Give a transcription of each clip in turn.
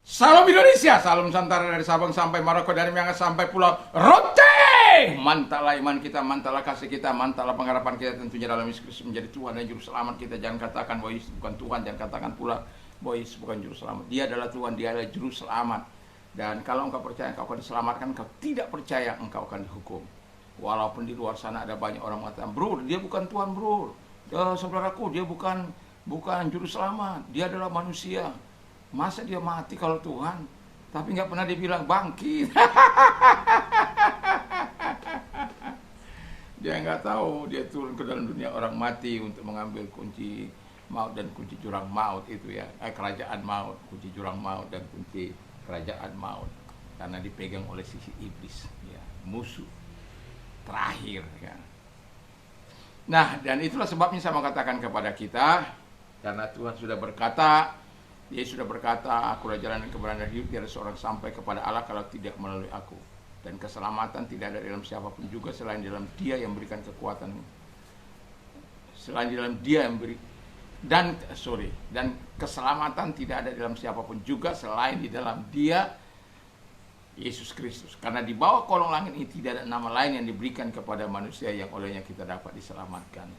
Salam Indonesia, salam Nusantara dari Sabang sampai Maroko, dari Miangas sampai Pulau Rote. Mantaplah iman kita, mantaplah kasih kita, mantaplah pengharapan kita tentunya dalam Yesus Kristus menjadi Tuhan dan Juru Selamat kita. Jangan katakan bahwa Yesus bukan Tuhan, jangan katakan pula bahwa Yesus bukan Juru Selamat. Dia adalah Tuhan, dia adalah Juru Selamat. Dan kalau engkau percaya engkau akan diselamatkan, engkau tidak percaya engkau akan dihukum. Walaupun di luar sana ada banyak orang mengatakan, bro, dia bukan Tuhan, bro. Saudaraku, dia bukan Juru Selamat, dia adalah manusia. Masa dia mati kalau Tuhan, tapi nggak pernah dibilang bangkit. Dia nggak tahu dia turun ke dalam dunia orang mati untuk mengambil kunci maut dan kunci jurang maut itu ya, kerajaan maut, kunci jurang maut dan kunci kerajaan maut, karena dipegang oleh sisi iblis, ya, musuh terakhir ya. Nah, dan itulah sebabnya saya mau katakan kepada kita, karena Tuhan sudah berkata, Yesus sudah berkata, akulah jalan dan kebenaran dan hidup, tiada seorang sampai kepada Allah kalau tidak melalui aku. Dan keselamatan tidak ada dalam siapapun juga selain dalam Dia yang memberikan kekuatan. Selain di dalam Dia yang beri dan keselamatan tidak ada dalam siapapun juga selain di dalam Dia, Yesus Kristus. Karena di bawah kolong langit ini tidak ada nama lain yang diberikan kepada manusia yang olehnya kita dapat diselamatkan.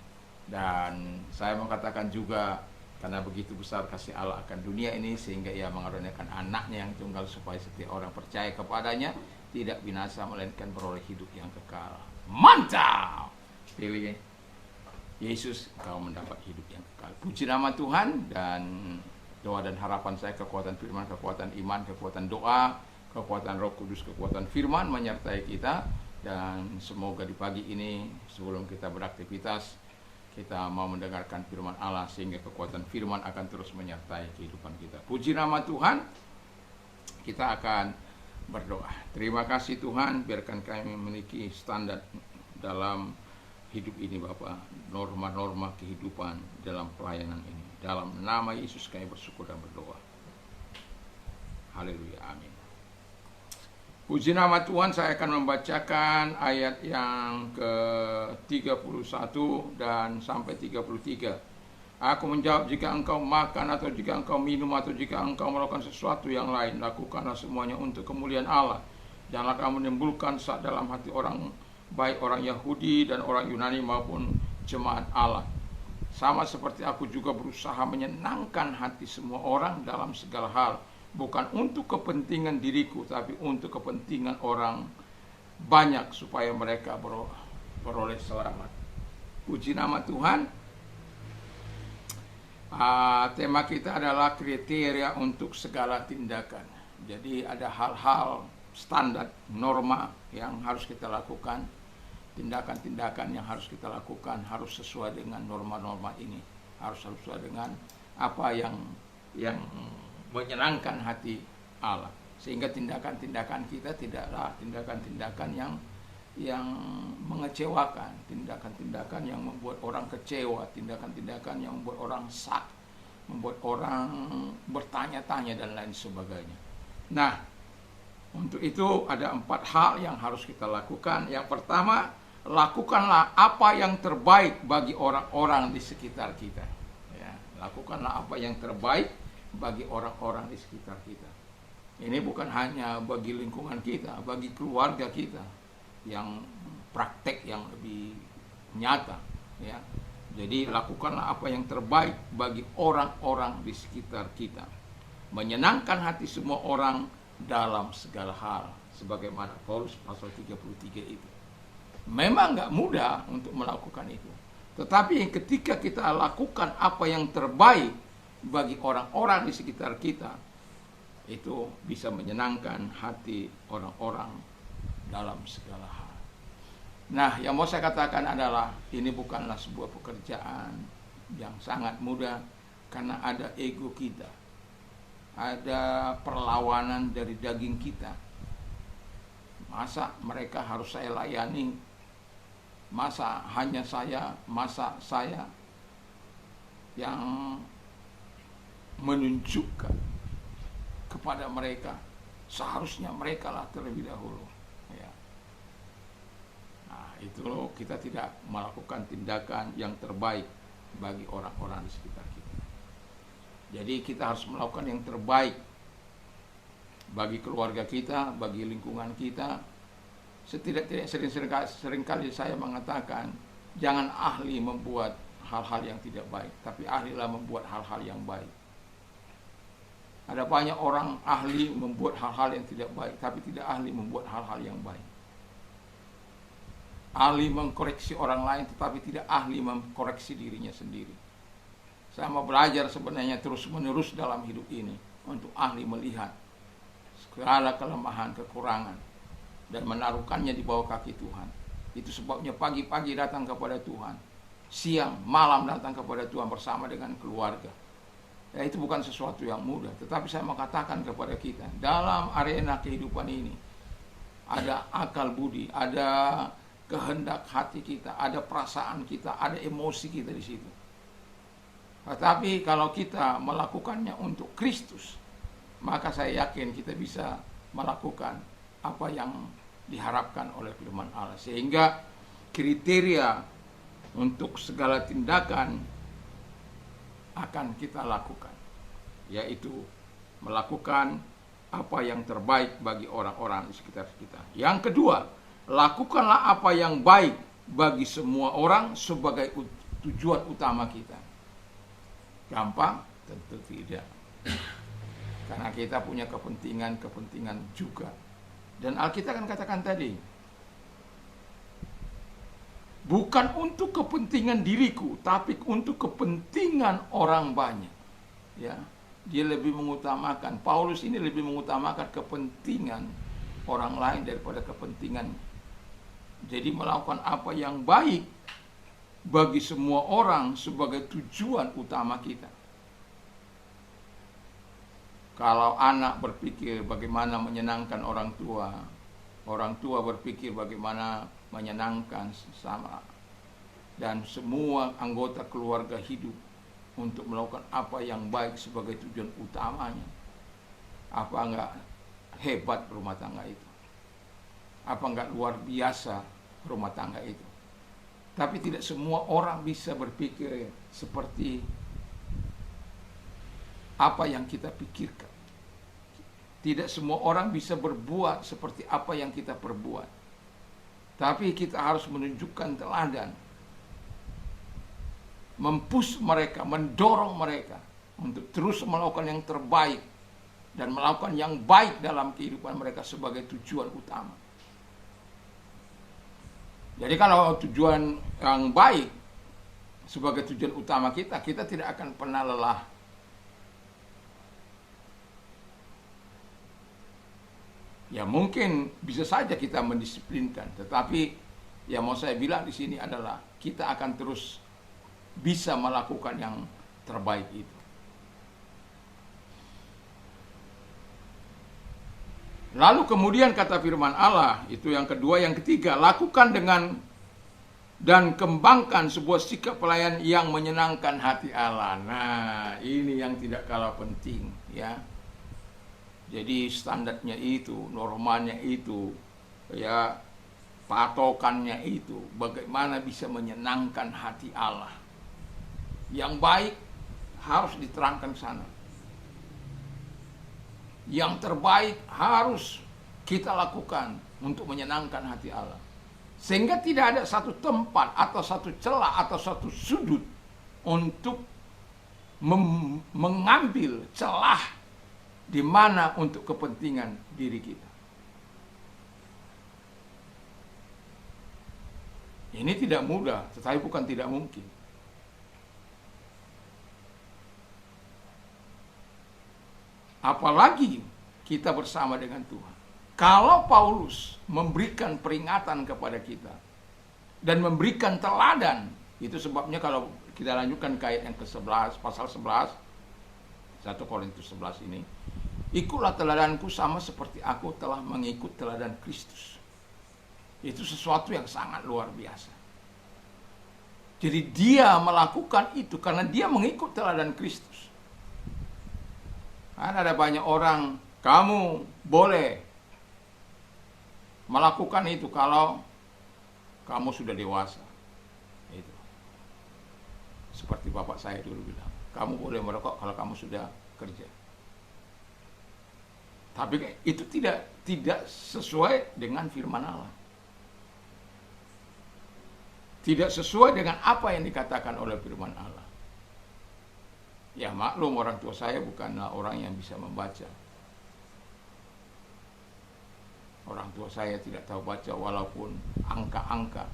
Dan saya mau katakan juga, karena begitu besar kasih Allah akan dunia ini, sehingga Ia mengaruniakan anaknya yang tunggal supaya setiap orang percaya kepadanya tidak binasa melainkan beroleh hidup yang kekal. Mantap! Pilih Yesus, kau mendapat hidup yang kekal. Puji nama Tuhan. Dan doa dan harapan saya, kekuatan firman, kekuatan iman, kekuatan doa, kekuatan Roh Kudus, kekuatan firman menyertai kita. Dan semoga di pagi ini sebelum kita beraktivitas, kita mau mendengarkan firman Allah sehingga kekuatan firman akan terus menyertai kehidupan kita. Puji nama Tuhan. Kita akan berdoa. Terima kasih Tuhan, biarkan kami memiliki standar dalam hidup ini Bapa, norma-norma kehidupan dalam pelayanan ini. Dalam nama Yesus kami bersyukur dan berdoa. Haleluya, amin. Puji nama Tuhan, saya akan membacakan ayat yang ke-31 dan sampai 33. Aku menjawab, jika engkau makan atau jika engkau minum atau jika engkau melakukan sesuatu yang lain, lakukanlah semuanya untuk kemuliaan Allah. Janganlah kamu menimbulkan sak dalam hati orang, baik orang Yahudi dan orang Yunani maupun jemaat Allah. Sama seperti aku juga berusaha menyenangkan hati semua orang dalam segala hal. Bukan untuk kepentingan diriku, tapi untuk kepentingan orang banyak supaya mereka beroleh selamat. Puji nama Tuhan. Tema kita adalah kriteria untuk segala tindakan. Jadi ada hal-hal standar, norma yang harus kita lakukan. Tindakan-tindakan yang harus kita lakukan harus sesuai dengan norma-norma ini. Harus sesuai dengan apa yang menyenangkan hati Allah, sehingga tindakan-tindakan kita tidaklah tindakan-tindakan yang mengecewakan, tindakan-tindakan yang membuat orang kecewa, tindakan-tindakan yang membuat orang sak, membuat orang bertanya-tanya dan lain sebagainya. Nah, untuk itu ada 4 hal yang harus kita lakukan. Yang pertama, lakukanlah apa yang terbaik bagi orang-orang di sekitar kita. Ya, lakukanlah apa yang terbaik bagi orang-orang di sekitar kita. Ini bukan hanya bagi lingkungan kita, bagi keluarga kita yang praktek yang lebih nyata ya. Jadi lakukanlah apa yang terbaik bagi orang-orang di sekitar kita. Menyenangkan hati semua orang dalam segala hal, sebagaimana Paulus pasal 33 itu. Memang nggak mudah untuk melakukan itu. Tetapi ketika kita lakukan apa yang terbaik bagi orang-orang di sekitar kita, itu bisa menyenangkan hati orang-orang dalam segala hal. Nah, yang mau saya katakan adalah ini bukanlah sebuah pekerjaan yang sangat mudah, karena ada ego kita, ada perlawanan dari daging kita. Masa mereka harus saya layani? Masa saya yang menunjukkan kepada mereka, seharusnya mereka lah terlebih dahulu ya. Nah, itu loh, kita tidak melakukan tindakan yang terbaik bagi orang-orang di sekitar kita. Jadi kita harus melakukan yang terbaik bagi keluarga kita, bagi lingkungan kita. Setidak-tidak seringkali saya mengatakan, jangan ahli membuat hal-hal yang tidak baik, tapi ahlilah membuat hal-hal yang baik. Ada banyak orang ahli membuat hal-hal yang tidak baik, tapi tidak ahli membuat hal-hal yang baik. Ahli mengkoreksi orang lain, tetapi tidak ahli mengkoreksi dirinya sendiri. Saya mau belajar sebenarnya terus-menerus dalam hidup ini untuk ahli melihat segala kelemahan, kekurangan, dan menaruhkannya di bawah kaki Tuhan. Itu sebabnya pagi-pagi datang kepada Tuhan, siang, malam datang kepada Tuhan bersama dengan keluarga. Ya, itu bukan sesuatu yang mudah, tetapi saya mau katakan kepada kita, dalam arena kehidupan ini ada akal budi, ada kehendak hati kita, ada perasaan kita, ada emosi kita di situ. Tetapi kalau kita melakukannya untuk Kristus, maka saya yakin kita bisa melakukan apa yang diharapkan oleh firman Allah. Sehingga kriteria untuk segala tindakan akan kita lakukan, yaitu melakukan apa yang terbaik bagi orang-orang di sekitar kita. Yang kedua, lakukanlah apa yang baik bagi semua orang sebagai tujuan utama kita. Gampang? Tentu tidak. Karena kita punya kepentingan juga. Dan Alkitab kan katakan tadi, bukan untuk kepentingan diriku, tapi untuk kepentingan orang banyak. Ya, dia lebih mengutamakan, Paulus ini lebih mengutamakan kepentingan orang lain daripada kepentingannya. Jadi melakukan apa yang baik bagi semua orang sebagai tujuan utama kita. Kalau anak berpikir bagaimana menyenangkan orang tua berpikir bagaimana menyenangkan sesama, dan semua anggota keluarga hidup untuk melakukan apa yang baik sebagai tujuan utamanya. Apa enggak hebat rumah tangga itu? Apa enggak luar biasa rumah tangga itu? Tapi tidak semua orang bisa berpikir seperti apa yang kita pikirkan. Tidak semua orang bisa berbuat seperti apa yang kita perbuat. Tapi kita harus menunjukkan teladan, mempush mereka, mendorong mereka untuk terus melakukan yang terbaik dan melakukan yang baik dalam kehidupan mereka sebagai tujuan utama. Jadi kalau tujuan yang baik sebagai tujuan utama kita, kita tidak akan pernah lelah. Ya mungkin bisa saja kita mendisiplinkan, tetapi yang mau saya bilang di sini adalah kita akan terus bisa melakukan yang terbaik itu. Lalu kemudian kata firman Allah, itu yang kedua, yang ketiga, lakukan dengan dan kembangkan sebuah sikap pelayan yang menyenangkan hati Allah. Nah, ini yang tidak kalah penting, ya. Jadi standarnya itu, normanya itu, ya, patokannya itu, bagaimana bisa menyenangkan hati Allah. Yang baik harus diterangkan sana. Yang terbaik harus kita lakukan untuk menyenangkan hati Allah. Sehingga tidak ada satu tempat atau satu celah atau satu sudut untuk mengambil celah di mana untuk kepentingan diri kita. Ini tidak mudah, tetapi bukan tidak mungkin. Apalagi kita bersama dengan Tuhan. Kalau Paulus memberikan peringatan kepada kita dan memberikan teladan, itu sebabnya kalau kita lanjutkan ke ayat yang ke-11, pasal 11, 1 Korintus 11 ini, ikutlah teladanku sama seperti aku telah mengikut teladan Kristus. Itu sesuatu yang sangat luar biasa. Jadi dia melakukan itu karena dia mengikut teladan Kristus. Kan ada banyak orang, kamu boleh melakukan itu kalau kamu sudah dewasa. Itu. Seperti bapak saya dulu bilang, kamu boleh merokok kalau kamu sudah kerja. Tapi itu tidak sesuai dengan firman Allah. Tidak sesuai dengan apa yang dikatakan oleh firman Allah. Ya maklum, orang tua saya bukanlah orang yang bisa membaca. Orang tua saya tidak tahu baca, walaupun angka-angka.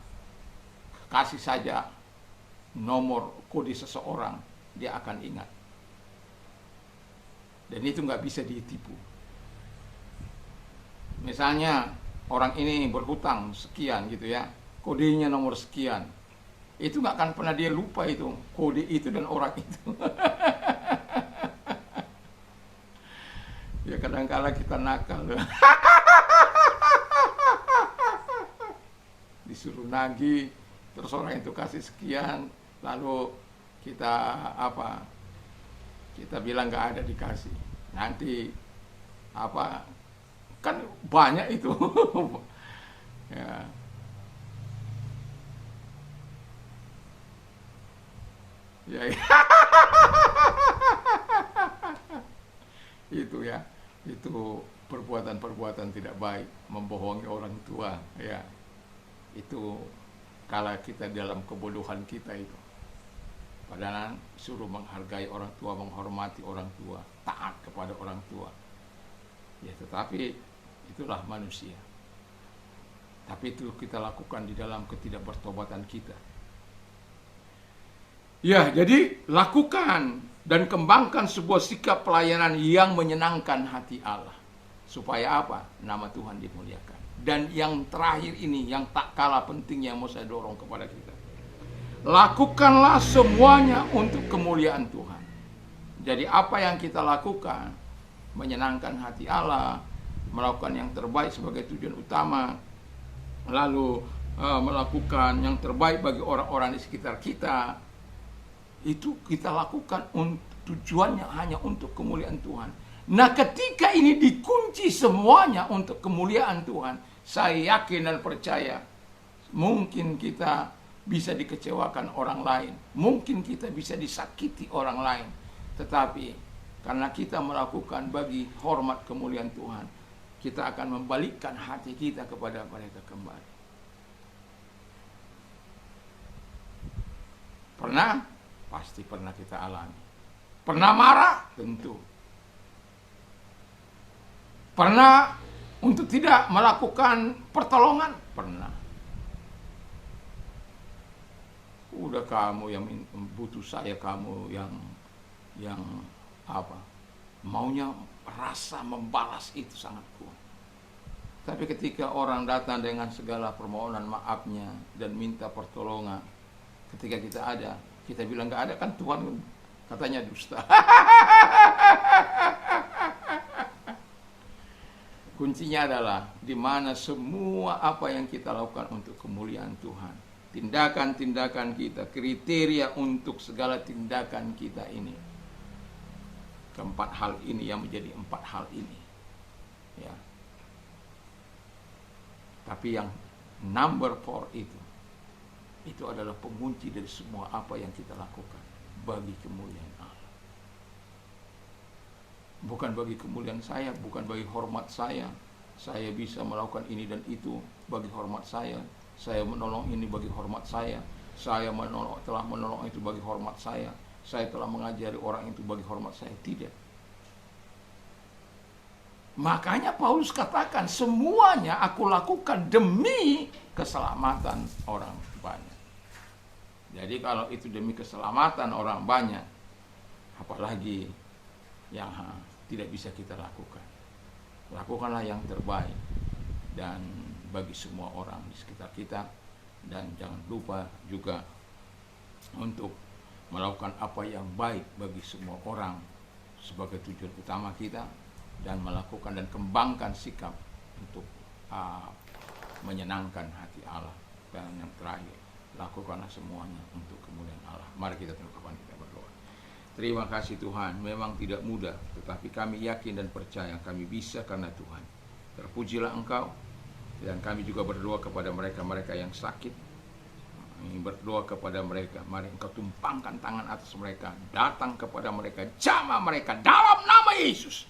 Kasih saja nomor kode seseorang, dia akan ingat. Dan itu nggak bisa ditipu. Misalnya orang ini berhutang sekian gitu ya, kodenya nomor sekian. Itu nggak akan pernah dia lupa itu, kode itu dan orang itu. Ya kadang-kala kita nakal. Disuruh nagih, terus orang itu kasih sekian, lalu kita kita bilang nggak ada dikasih. Nanti kan banyak itu. Ya. Ya, ya. Itu ya, itu perbuatan-perbuatan tidak baik, membohongi orang tua ya. Itu kalau kita dalam kebodohan kita itu, padahal suruh menghargai orang tua, menghormati orang tua, taat kepada orang tua ya, tetapi itulah manusia. Tapi itu kita lakukan di dalam ketidakbertobatan kita ya. Jadi lakukan dan kembangkan sebuah sikap pelayanan yang menyenangkan hati Allah, supaya apa? Nama Tuhan dimuliakan. Dan yang terakhir ini, yang tak kalah pentingnya, yang mau saya dorong kepada kita, lakukanlah semuanya untuk kemuliaan Tuhan. Jadi apa yang kita lakukan menyenangkan hati Allah, melakukan yang terbaik sebagai tujuan utama, lalu melakukan yang terbaik bagi orang-orang di sekitar kita, itu kita lakukan tujuannya hanya untuk kemuliaan Tuhan. Nah, ketika ini dikunci semuanya untuk kemuliaan Tuhan, saya yakin dan percaya mungkin kita bisa dikecewakan orang lain, mungkin kita bisa disakiti orang lain, tetapi karena kita melakukan bagi hormat kemuliaan Tuhan, kita akan membalikkan hati kita kepada mereka kembali. Pernah? Pasti pernah kita alami. Pernah marah? Tentu. Pernah untuk tidak melakukan pertolongan? Pernah. Udah kamu yang butuh saya, kamu yang maunya rasa membalas itu sangat kuat. Tapi ketika orang datang dengan segala permohonan maafnya dan minta pertolongan, ketika kita ada, kita bilang nggak ada, kan Tuhan katanya dusta. Kuncinya adalah di mana semua apa yang kita lakukan untuk kemuliaan Tuhan. Tindakan-tindakan kita, kriteria untuk segala tindakan kita ini. Keempat hal ini yang menjadi 4 hal ini. Ya. Tapi yang number 4 itu adalah pengunci dari semua apa yang kita lakukan bagi kemuliaan Allah. Bukan bagi kemuliaan saya, bukan bagi hormat saya. Saya bisa melakukan ini dan itu bagi hormat saya menolong ini bagi hormat saya telah menolong itu bagi hormat saya telah mengajari orang itu bagi hormat saya. Tidak. Makanya Paulus katakan, semuanya aku lakukan demi keselamatan orang banyak. Jadi kalau itu demi keselamatan orang banyak, apalagi yang tidak bisa kita lakukan. Lakukanlah yang terbaik dan bagi semua orang di sekitar kita, dan jangan lupa juga untuk melakukan apa yang baik bagi semua orang sebagai tujuan utama kita, dan melakukan dan kembangkan sikap untuk menyenangkan hati Allah. Dan yang terakhir, lakukanlah semuanya untuk kemuliaan Allah. Mari kita tunduk kepala kita berdoa. Terima kasih Tuhan, memang tidak mudah, tetapi kami yakin dan percaya kami bisa karena Tuhan. Terpujilah Engkau. Dan kami juga berdoa kepada mereka-mereka yang sakit. Berdoa kepada mereka, mari Engkau tumpangkan tangan atas mereka, datang kepada mereka, jamah mereka dalam nama Yesus.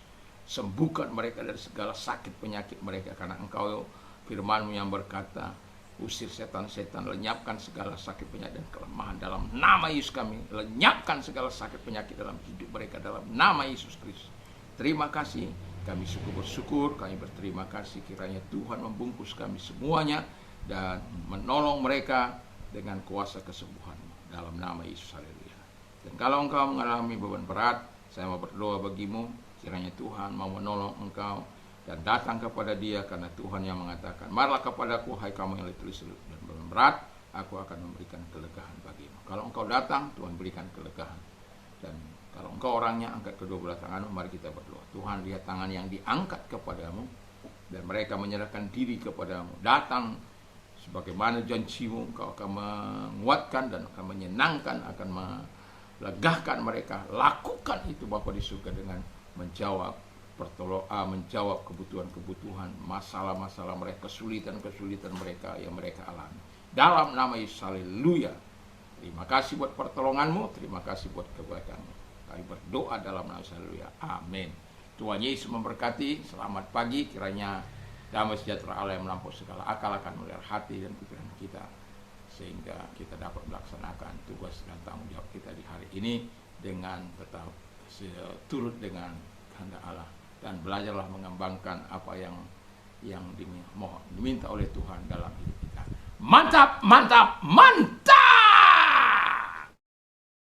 sembuhkan mereka dari segala sakit penyakit mereka, karena Engkau firman-Mu yang berkata, usir setan-setan, lenyapkan segala sakit penyakit dan kelemahan dalam nama Yesus kami. Lenyapkan segala sakit penyakit dalam hidup mereka dalam nama Yesus Kristus. Terima kasih, kami bersyukur, kami berterima kasih kiranya Tuhan membungkus kami semuanya dan menolong mereka dengan kuasa kesembuhan dalam nama Yesus. Haleluya. Dan kalau engkau mengalami beban berat, saya mau berdoa bagimu, kiranya Tuhan mau menolong engkau dan datang kepada Dia, karena Tuhan yang mengatakan, marilah kepadaku hai kamu yang letih dan beban berat, aku akan memberikan kelegaan bagimu. Kalau engkau datang, Tuhan berikan kelegaan. Dan kalau engkau orangnya, angkat kedua belah tanganmu, mari kita berdoa. Tuhan, lihat tangan yang diangkat kepadamu dan mereka menyerahkan diri kepadamu. Datang sebagaimana janji-Mu, Engkau akan menguatkan dan akan menyenangkan, akan melegahkan mereka. Lakukan itu Bapa di surga dengan menjawab menjawab kebutuhan-kebutuhan, masalah-masalah mereka, kesulitan-kesulitan mereka yang mereka alami. Dalam nama Yesus, haleluya. Terima kasih buat pertolongan-Mu, terima kasih buat kebaikan-Mu. Kami berdoa dalam nama Yesus, haleluya. Amin. Tuhan Yesus memberkati. Selamat pagi, kiranya damai sejahtera Allah yang melampaui segala akal akan melihara hati dan pikiran kita, sehingga kita dapat melaksanakan tugas dan tanggung jawab kita di hari ini dengan tetap turut dengan kehendak Allah, dan belajarlah mengembangkan apa yang diminta oleh Tuhan dalam hidup kita. Mantap, mantap, mantap.